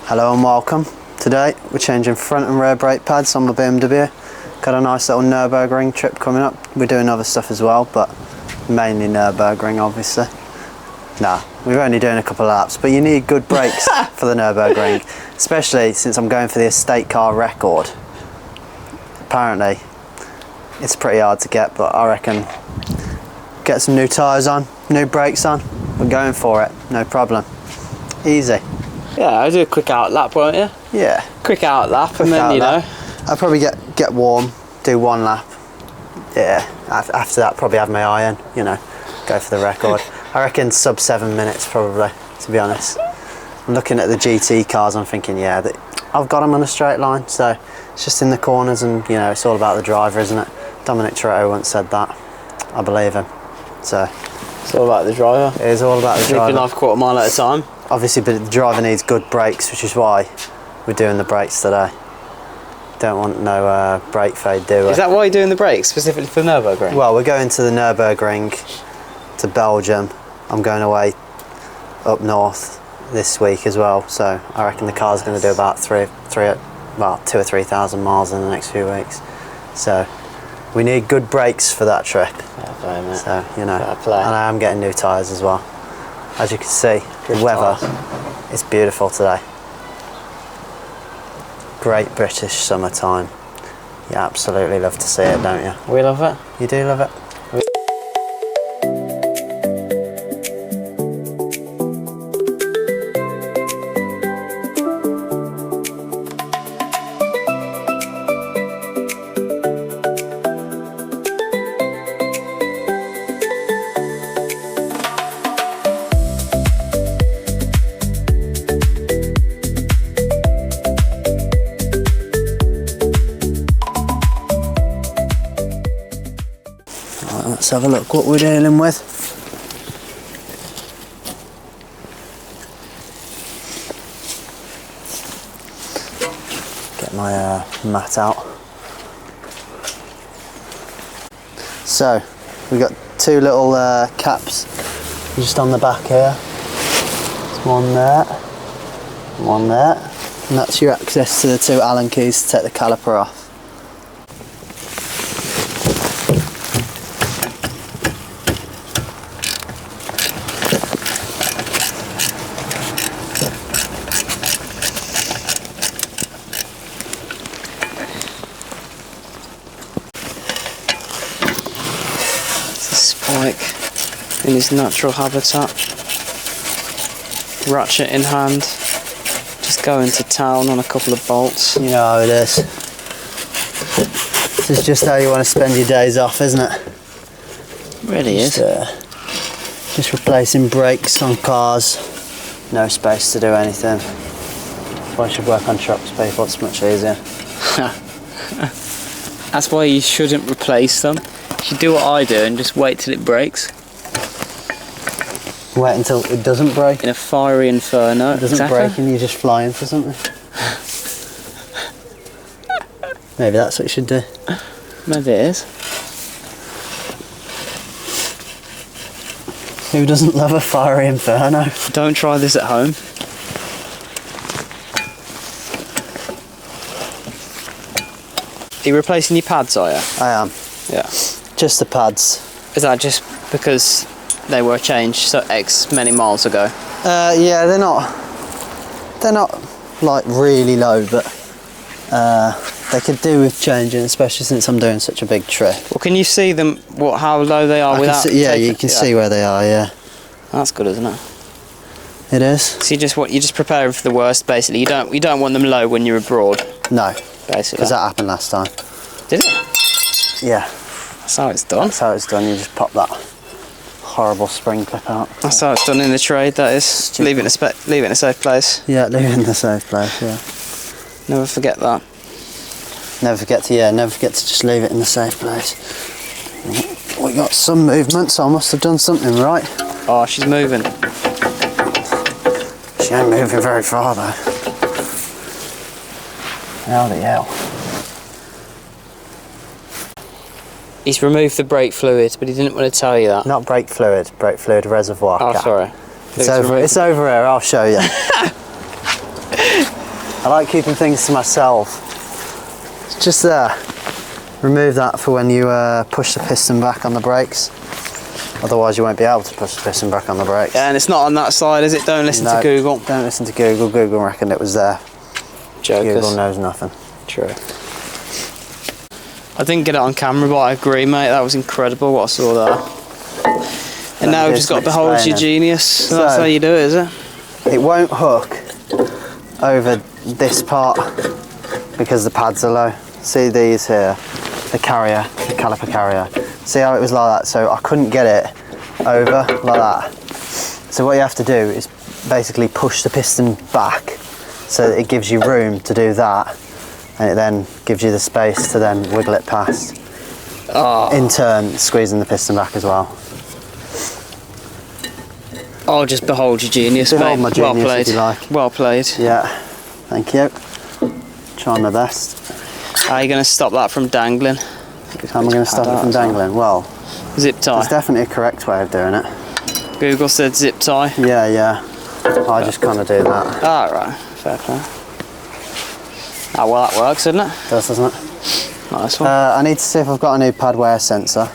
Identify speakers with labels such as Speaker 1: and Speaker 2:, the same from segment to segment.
Speaker 1: Hello and welcome. Today we're changing front and rear brake pads on my BMW. Got a nice little Nürburgring trip coming up. We're doing other stuff as well, but mainly Nürburgring obviously. Nah, we're only doing a couple of laps, but you need good brakes for the Nürburgring, especially since I'm going for the estate car record. Apparently it's pretty hard to get, but I reckon get some new tyres on, new brakes on, we're going for it, no problem. Easy.
Speaker 2: Yeah, I'll do a quick out lap, won't you?
Speaker 1: Yeah.
Speaker 2: Quick out lap, and then, you know.
Speaker 1: I'll probably get warm, do one lap. Yeah, after that probably have my eye in, you know, go for the record. I reckon sub 7 minutes probably, to be honest. I'm looking at the GT cars, I'm thinking, yeah, I've got them on a straight line, so it's just in the corners and, you know, it's all about the driver, isn't it? Dominic Toretto once said that. I believe him. So
Speaker 2: it's all about the driver.
Speaker 1: It is all about the driver.
Speaker 2: Living life quarter mile at a time.
Speaker 1: Obviously, but the driver needs good brakes, which is why we're doing the brakes today. Don't want no brake fade, do we?
Speaker 2: Is that why you're doing the brakes, specifically for Nürburgring?
Speaker 1: Well, we're going to the Nürburgring, to Belgium. I'm going away up north this week as well, so I reckon the car's going to do about 2 or 3,000 miles in the next few weeks. So we need good brakes for that trip.
Speaker 2: Fair play, mate.
Speaker 1: So, you know,
Speaker 2: Fair play.
Speaker 1: and I am getting new tyres as well. As you can see, the weather is beautiful today. Great British summertime. You absolutely love to see it, don't you?
Speaker 2: We love it.
Speaker 1: You do love it? Let's have a look what we're dealing with. Get my mat out. So we got two little caps just on the back here. There's one there, one there, and that's your access to the two Allen keys to take the caliper off.
Speaker 2: Spike in his natural habitat, ratchet in hand, just going to town on a couple of bolts.
Speaker 1: You know how it is. This is just how you want to spend your days off, isn't it?
Speaker 2: Really is.
Speaker 1: Just replacing brakes on cars, no space to do anything. That's why I should work on trucks, people, it's much easier.
Speaker 2: That's why you shouldn't replace them. You should do what I do and just wait till it breaks.
Speaker 1: Wait until it doesn't break?
Speaker 2: In a fiery inferno.
Speaker 1: It doesn't break and you're just flying for something? Maybe that's what you should do.
Speaker 2: Maybe it is.
Speaker 1: Who doesn't love a fiery inferno?
Speaker 2: Don't try this at home. Are you replacing your pads, are you?
Speaker 1: I am.
Speaker 2: Yeah.
Speaker 1: Just the pads.
Speaker 2: Is that just because they were changed so X many miles ago?
Speaker 1: Yeah, they're not like really low, but they could do with changing, especially since I'm doing such a big trip.
Speaker 2: Well, can you see them? How low they are without?
Speaker 1: Yeah, you can see where they are. Yeah.
Speaker 2: That's good, isn't it?
Speaker 1: It is.
Speaker 2: So you're just preparing for the worst, basically. You don't want them low when you're abroad.
Speaker 1: No.
Speaker 2: Basically.
Speaker 1: Because that happened last time.
Speaker 2: Did it?
Speaker 1: Yeah.
Speaker 2: That's how it's done.
Speaker 1: That's how it's done. You just pop that horrible spring clip out.
Speaker 2: That's how it's done in the trade. That is.
Speaker 1: Stupid.
Speaker 2: Leave it in a safe place.
Speaker 1: Yeah, leave it in the safe place. Yeah.
Speaker 2: Never forget that.
Speaker 1: Never forget to just leave it in the safe place. We got some movement, so I must have done something right.
Speaker 2: Oh, she's moving.
Speaker 1: She ain't moving very far though. How the hell?
Speaker 2: He's removed the brake fluid, but he didn't want to tell you that.
Speaker 1: Not brake fluid reservoir
Speaker 2: Oh,
Speaker 1: cap.
Speaker 2: sorry.
Speaker 1: It's over here, I'll show you. I like keeping things to myself. It's just there. Remove that for when you push the piston back on the brakes. Otherwise you won't be able to push the piston back on the brakes.
Speaker 2: Yeah, and it's not on that side, is it? Don't listen to Google.
Speaker 1: Don't listen to Google. Google reckoned it was there.
Speaker 2: Jokers.
Speaker 1: Google knows nothing.
Speaker 2: True. I didn't get it on camera, but I agree, mate. That was incredible what I saw there. And now we've just got to behold your genius. So that's how you do it, is it?
Speaker 1: It won't hook over this part because the pads are low. See these here, the carrier, the caliper carrier. See how it was like that? So I couldn't get it over like that. So what you have to do is basically push the piston back so that it gives you room to do that, and it then gives you the space to then wiggle it past.
Speaker 2: Oh.
Speaker 1: In turn, squeezing the piston back as well.
Speaker 2: I'll just behold your genius,
Speaker 1: Behold
Speaker 2: mate.
Speaker 1: my genius,
Speaker 2: well played.
Speaker 1: if you like.
Speaker 2: Well played.
Speaker 1: Yeah, thank you. Trying my best.
Speaker 2: How are you going to stop that from dangling?
Speaker 1: How am I going to stop it from dangling? Well,
Speaker 2: zip tie.
Speaker 1: there's definitely a correct way of doing it.
Speaker 2: Google said zip tie.
Speaker 1: Yeah. I just kind of do that.
Speaker 2: Ah, right. Fair play. Ah, well, that works, doesn't it?
Speaker 1: Doesn't it?
Speaker 2: Nice one.
Speaker 1: I need to see if I've got a new pad wear sensor.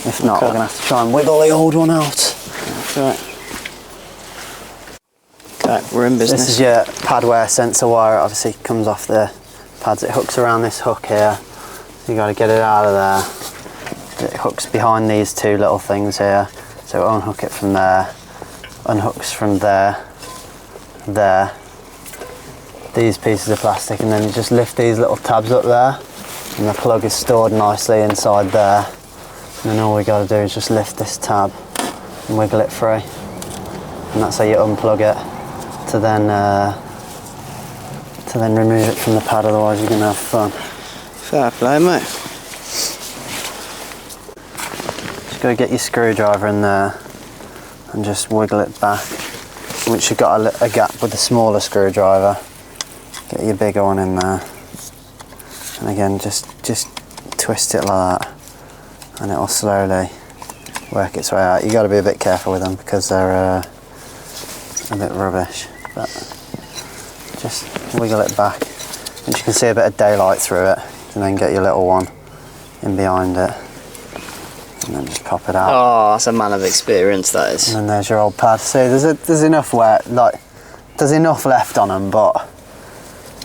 Speaker 1: If not, we're going to have to try and wiggle the old one out.
Speaker 2: Right. Okay, we're in business.
Speaker 1: This is your pad wear sensor wire. It obviously comes off the pads. It hooks around this hook here. So you got to get it out of there. It hooks behind these two little things here. So unhook it from there. Unhooks from there. There. These pieces of plastic, and then you just lift these little tabs up there, and the plug is stored nicely inside there. And then all we got to do is just lift this tab and wiggle it free, and that's how you unplug it to then remove it from the pad. Otherwise you're going to have fun.
Speaker 2: Fair play, mate.
Speaker 1: Just got to get your screwdriver in there and just wiggle it back. Once you've got a gap with the smaller screwdriver, get your bigger one in there, and again just twist it like that, and it'll slowly work its way out. You got to be a bit careful with them because they're a bit rubbish, but just wiggle it back. And you can see a bit of daylight through it, and then get your little one in behind it, and then just pop it out.
Speaker 2: Oh, that's a man of experience, that is.
Speaker 1: And then there's your old pad. See, there's enough wear, like there's enough left on them, but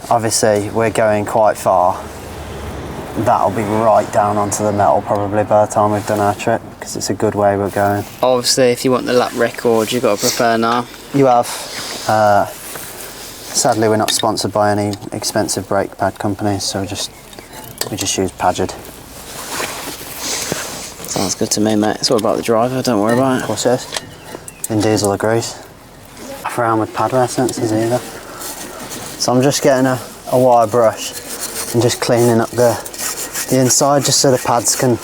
Speaker 1: obviously we're going quite far. That'll be right down onto the metal probably by the time we've done our trip, because it's a good way we're going.
Speaker 2: Obviously, if you want the lap record, you've got to prepare now.
Speaker 1: You have. Sadly, we're not sponsored by any expensive brake pad companies, so we just use Padgett.
Speaker 2: Sounds good to me, mate. It's all about the driver, don't worry about it.
Speaker 1: Of course it is. Vin Diesel agrees. Not around with pad wear sensors either. So I'm just getting a wire brush and just cleaning up the inside, just so the pads can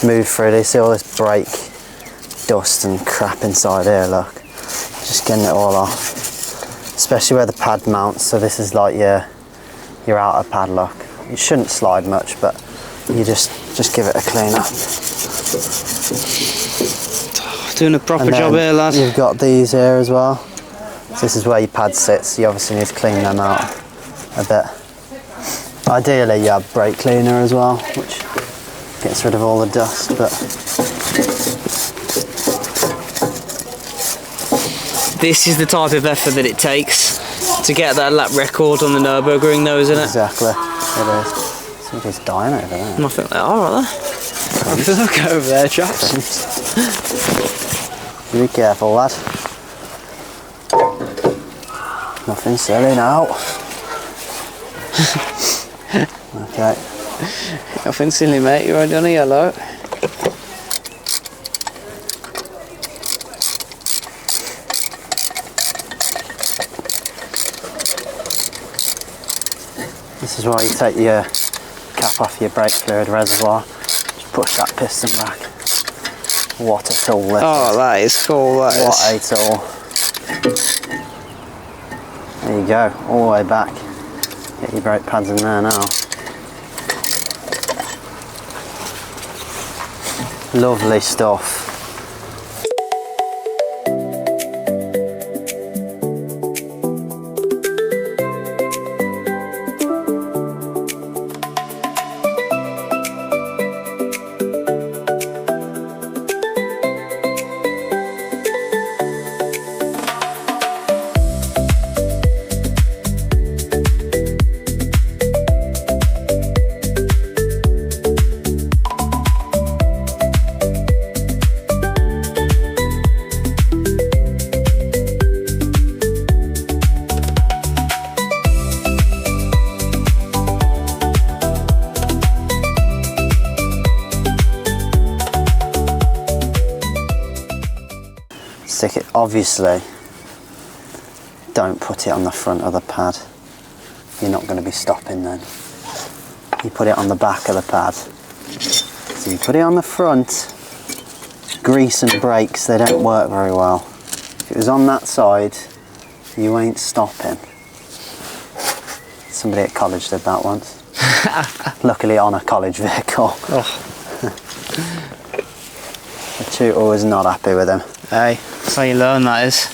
Speaker 1: move freely. See all this brake dust and crap inside here, look. Just getting it all off. Especially where the pad mounts, so this is like your outer padlock. It shouldn't slide much, but you just give it a clean up.
Speaker 2: Doing a proper job here, lad.
Speaker 1: You've got these here as well. So this is where your pad sits, so you obviously need to clean them out a bit. Ideally you have brake cleaner as well, which gets rid of all the dust, but
Speaker 2: this is the type of effort that it takes to get that lap record on the Nürburgring, though, isn't it?
Speaker 1: exactly, it is. Somebody's dying over there.
Speaker 2: I think they are, aren't they? Look over there, chaps.
Speaker 1: Be careful, lad. Nothing silly now. Okay.
Speaker 2: Nothing silly, mate. You're already on a yellow.
Speaker 1: This is why you take your cap off your brake fluid reservoir. Just push that piston back. What a tool this
Speaker 2: Oh,
Speaker 1: is.
Speaker 2: that is cool, that
Speaker 1: What
Speaker 2: is.
Speaker 1: a tool. There you go, all the way back. Get your brake pads in there now. Lovely stuff. stick it, obviously, don't put it on the front of the pad. You're not going to be stopping then. You put it on the back of the pad. So you put it on the front, grease and brakes, they don't work very well. If it was on that side, you ain't stopping. Somebody at college did that once. Luckily on a college vehicle.
Speaker 2: Oh.
Speaker 1: The tutor was not happy with him.
Speaker 2: Hey, that's how you learn, that is.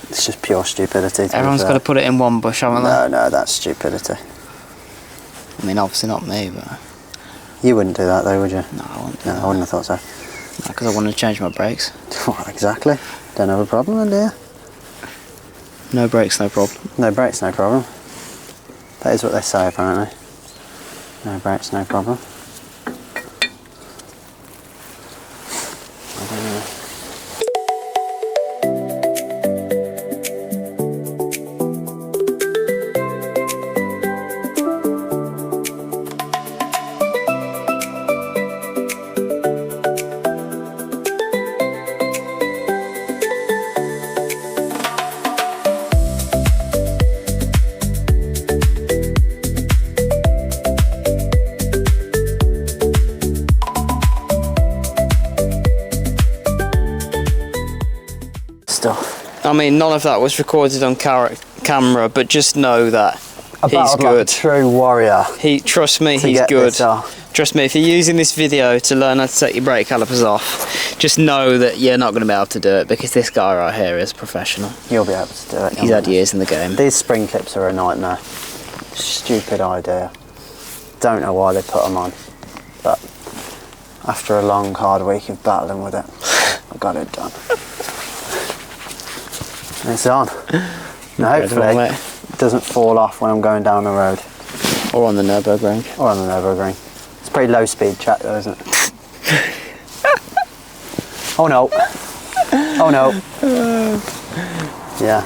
Speaker 1: It's just pure stupidity.
Speaker 2: Everyone's got to put it in one bush, haven't they?
Speaker 1: No, that's stupidity.
Speaker 2: I mean, obviously not me, but...
Speaker 1: You wouldn't do that though, would you?
Speaker 2: No, I wouldn't.
Speaker 1: No, I wouldn't have thought so.
Speaker 2: No, because I wanted to change my brakes.
Speaker 1: Well, exactly. Don't have a problem, do you?
Speaker 2: No brakes, no problem.
Speaker 1: No brakes, no problem. That is what they say, apparently. No brakes, no problem. I don't know.
Speaker 2: I mean, none of that was recorded on camera, but just know that he's good.
Speaker 1: Like a true warrior.
Speaker 2: Trust me, he's good. Trust me, if you're using this video to learn how to take your brake calipers off, just know that you're not going to be able to do it, because this guy right here is professional.
Speaker 1: You'll be able to do it.
Speaker 2: He's had years in the game.
Speaker 1: These spring clips are a nightmare. Stupid idea. Don't know why they put them on, but after a long, hard week of battling with it, I got it done. It's on. Now hopefully it doesn't fall off when I'm going down the road.
Speaker 2: Or on the Nürburgring.
Speaker 1: Or on the Nürburgring. It's a pretty low speed track though, isn't it? Oh no. Oh no. Yeah.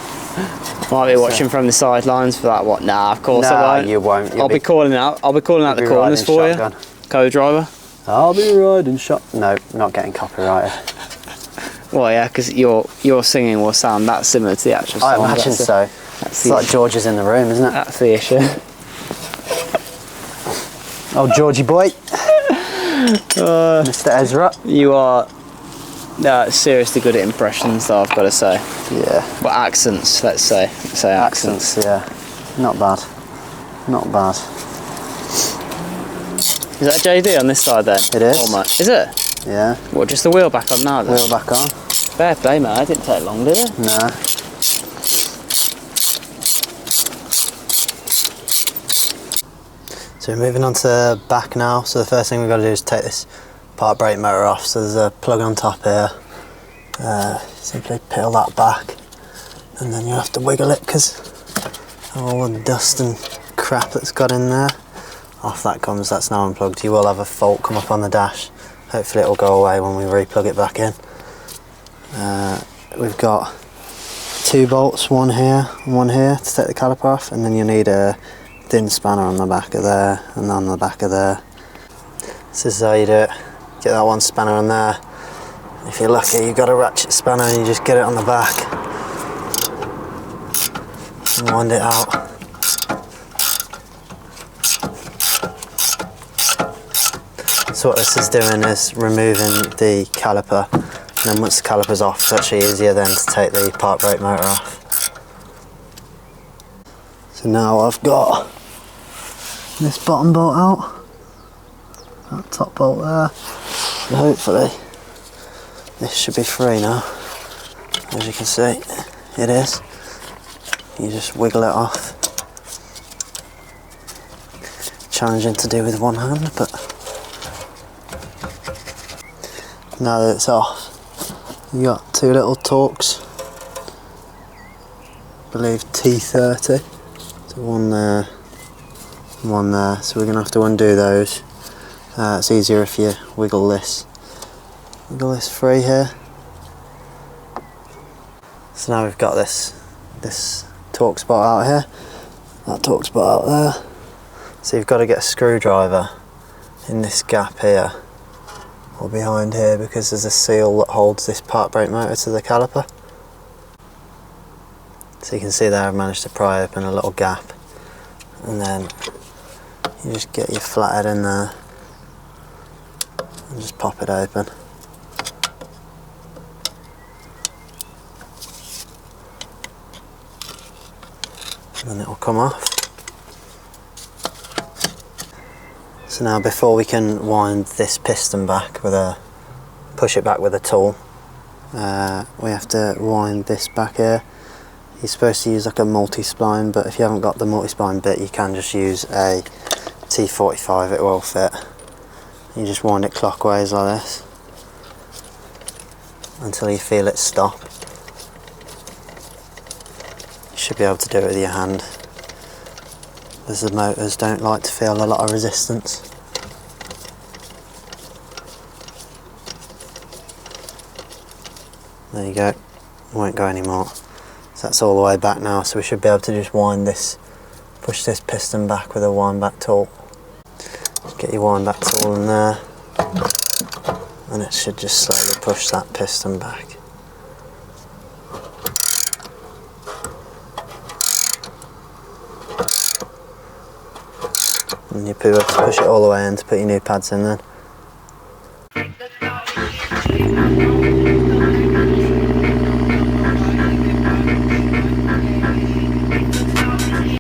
Speaker 2: Might be watching from the sidelines for that one. Nah, of course I won't.
Speaker 1: You won't.
Speaker 2: I'll be calling out the corners for you. Co-driver.
Speaker 1: I'll be riding shot. No, not getting copyrighted.
Speaker 2: Well, yeah, because your singing will sound that similar to the actual song.
Speaker 1: I imagine so. It's like George is in the room, isn't it?
Speaker 2: That's the issue.
Speaker 1: Oh, Georgie boy. Mr. Ezra.
Speaker 2: You are seriously good at impressions, though, I've got to say.
Speaker 1: Yeah.
Speaker 2: But accents, let's say.
Speaker 1: Accents, yeah. Not bad. Not bad.
Speaker 2: Is that JD on this side then?
Speaker 1: It is.
Speaker 2: Almost. Is it?
Speaker 1: Yeah.
Speaker 2: What, just the wheel back on now then?
Speaker 1: Wheel back on.
Speaker 2: Fair play, mate. It didn't take long, did it?
Speaker 1: Nah. So we're moving on to the back now. So the first thing we've got to do is take this part brake motor off. So there's a plug on top here. Simply peel that back, and then you have to wiggle it because of all the dust and crap that's got in there. Off that comes. That's now unplugged. You will have a fault come up on the dash. Hopefully it'll go away when we re-plug it back in. We've got 2 bolts, one here and one here to take the caliper off, and then you need a thin spanner on the back of there and on the back of there. So this is how you do it. Get that one spanner on there. If you're lucky, you've got a ratchet spanner and you just get it on the back and wind it out. So what this is doing is removing the caliper, and then once the caliper's off, it's actually easier then to take the part brake motor off. So now I've got this bottom bolt out, that top bolt there, and hopefully this should be free now. As you can see, it is. You just wiggle it off. Challenging to do with one hand, but now that it's off, you got 2 little Torx, I believe T30, so one there, one there, so we're going to have to undo those. It's easier if you wiggle this free here. So now we've got this Torx spot out here, that Torx spot out there, so you've got to get a screwdriver in this gap here or behind here, because there's a seal that holds this park brake motor to the caliper. So you can see there I've managed to pry open a little gap, and then you just get your flathead in there and just pop it open. And then it will come off. So now before we can wind this piston back push it back with a tool, we have to wind this back here. You're supposed to use like a multi-spline, but if you haven't got the multi-spline bit, you can just use a T45, it will fit. You just wind it clockwise like this until you feel it stop. You should be able to do it with your hand, as the motors don't like to feel a lot of resistance. There you go, it won't go anymore. So that's all the way back now, so we should be able to just wind this, push this piston back with a wind back tool. Just get your wind back tool in there, and it should just slowly push that piston back. And you have to push it all the way in to put your new pads in then.